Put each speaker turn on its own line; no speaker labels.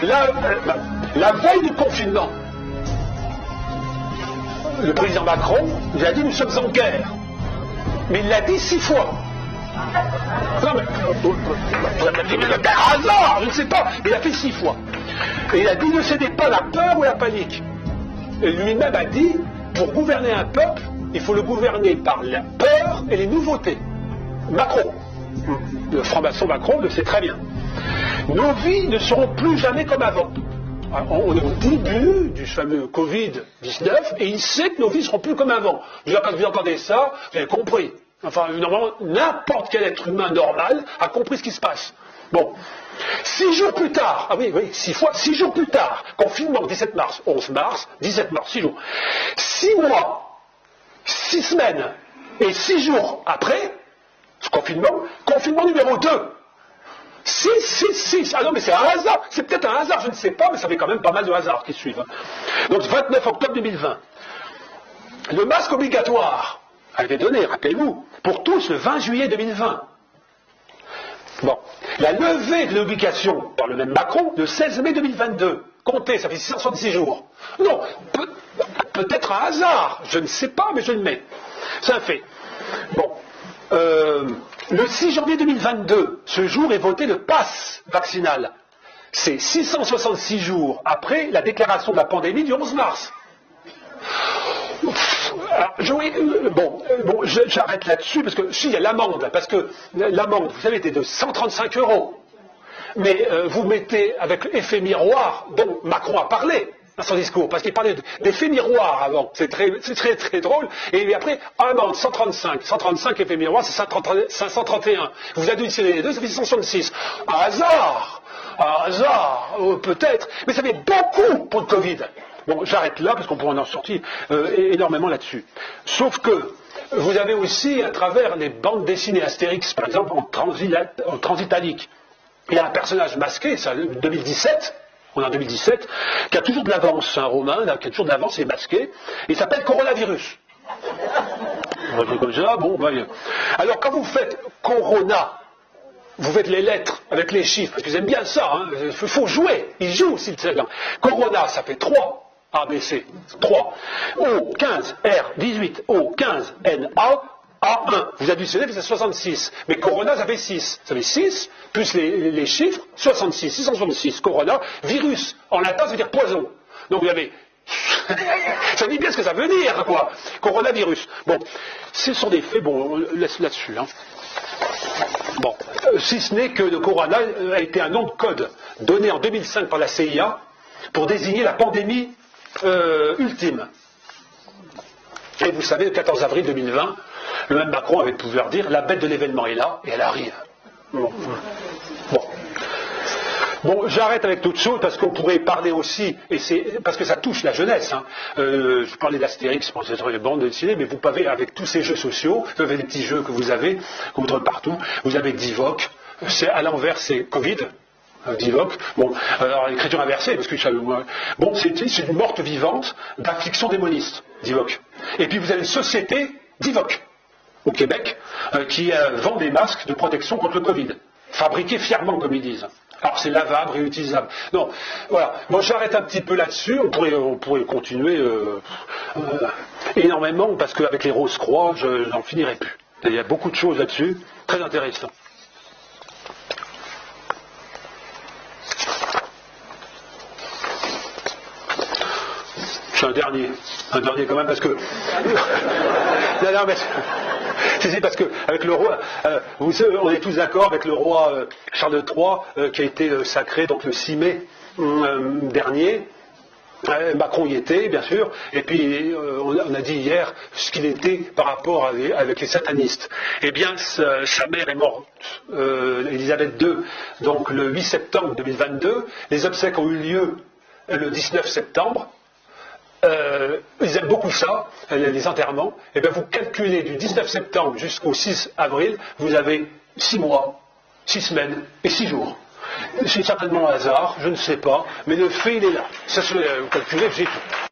la veille du confinement, le président Macron nous a dit nous sommes en guerre. Mais il l'a dit 6 fois. Non mais, par hasard, je ne sais pas, mais il a fait 6 fois. Et il a dit ne cédez pas à la peur ou à la panique. Et lui-même a dit, pour gouverner un peuple, il faut le gouverner par la peur et les nouveautés. Macron, le franc-maçon Macron le sait très bien. Nos vies ne seront plus jamais comme avant. On est au début du fameux Covid-19 et il sait que nos vies ne seront plus comme avant. Déjà, quand vous entendez ça, vous avez compris. Enfin, normalement, n'importe quel être humain normal a compris ce qui se passe. Bon. 6 jours plus tard, 6 jours plus tard, confinement 17 mars, 11 mars, 17 mars, 6 jours. 6 mois, 6 semaines et 6 jours après, ce confinement numéro 2. 6. Ah non, mais c'est un hasard. C'est peut-être un hasard, je ne sais pas, mais ça fait quand même pas mal de hasards qui suivent. Donc, 29 octobre 2020. Le masque obligatoire a été donné, rappelez-vous, pour tous le 20 juillet 2020. Bon. La levée de l'obligation par le même Macron le 16 mai 2022. Comptez, ça fait 666 jours. Non, peut-être un hasard, je ne sais pas, mais je le mets. C'est un fait. Bon. Le 6 janvier 2022, ce jour est voté le pass vaccinal. C'est 666 jours après la déclaration de la pandémie du 11 mars. Alors, j'arrête là-dessus parce que si il y a l'amende, parce que l'amende, vous savez, était de 135 €. Mais vous mettez avec l'effet miroir dont Macron a parlé dans son discours, parce qu'il parlait d'effet miroir avant, c'est très drôle, et après, amende 135 effet miroir, c'est 531. Vous additionnez les deux, ça fait 166. Un hasard, peut-être, mais ça fait beaucoup pour le Covid. Bon, j'arrête là parce qu'on pourrait en sortir énormément là-dessus. Sauf que vous avez aussi, à travers les bandes dessinées Astérix, par exemple, en transitalique, il y a un personnage masqué, ça, 2017, on est en 2017, qui a toujours de l'avance, un Romain, qui a toujours de l'avance, il est masqué, il s'appelle Coronavirus. Comme ça, bon, alors quand vous faites Corona, vous faites les lettres avec les chiffres, parce qu'ils aiment bien ça, hein, il faut jouer, ils jouent s'ils savent. Corona, ça fait 3, A, B, C, 3, O, 15, R, 18, O, 15, N, A, A1. Vous additionnez, c'est 66. Mais Corona, ça fait 6. Ça fait 6, plus les chiffres, 66, 666. Corona, virus, en latin, ça veut dire poison. Donc vous avez... ça dit bien ce que ça veut dire, quoi. Coronavirus. Bon, ce sont des faits, bon, on laisse là-dessus, hein. Bon, si ce n'est que le Corona a été un nom de code donné en 2005 par la CIA pour désigner la pandémie ultime. Et vous savez, le 14 avril 2020, le même Macron avait le pouvoir dire la bête de l'événement est là et elle arrive. Bon, j'arrête avec toute chose parce qu'on pourrait parler aussi, et c'est parce que ça touche la jeunesse. Hein. Je parlais d'Astérix, pour les bandes dessinées, mais vous pouvez, avec tous ces jeux sociaux, vous avez des petits jeux que vous avez, qu'on trouve partout, vous avez Divock, c'est à l'envers, c'est Covid. Divock, bon, alors l'écriture inversée, parce que bon, c'est une morte vivante d'affliction démoniste, Divock. Et puis vous avez une société, Divock, au Québec, qui vend des masques de protection contre le Covid, fabriqués fièrement, comme ils disent. Alors c'est lavable, réutilisable. Non, voilà. Moi j'arrête un petit peu là-dessus. On pourrait continuer énormément parce qu'avec les Rose-Croix, je n'en finirai plus. Il y a beaucoup de choses là-dessus, très intéressant. Un dernier quand même parce que non, mais c'est parce que avec le roi, on est tous d'accord avec le roi Charles III qui a été sacré donc le 6 mai dernier. Macron y était, bien sûr, et puis on a dit hier ce qu'il était par rapport avec les satanistes. Eh bien, sa mère est morte, Élisabeth II, donc le 8 septembre 2022. Les obsèques ont eu lieu le 19 septembre. Ils aiment beaucoup ça, les enterrements. Et bien vous calculez du 19 septembre jusqu'au 6 avril, vous avez 6 mois, 6 semaines et 6 jours. C'est certainement un hasard, je ne sais pas, mais le fait il est là. Ça se calculez, j'ai tout.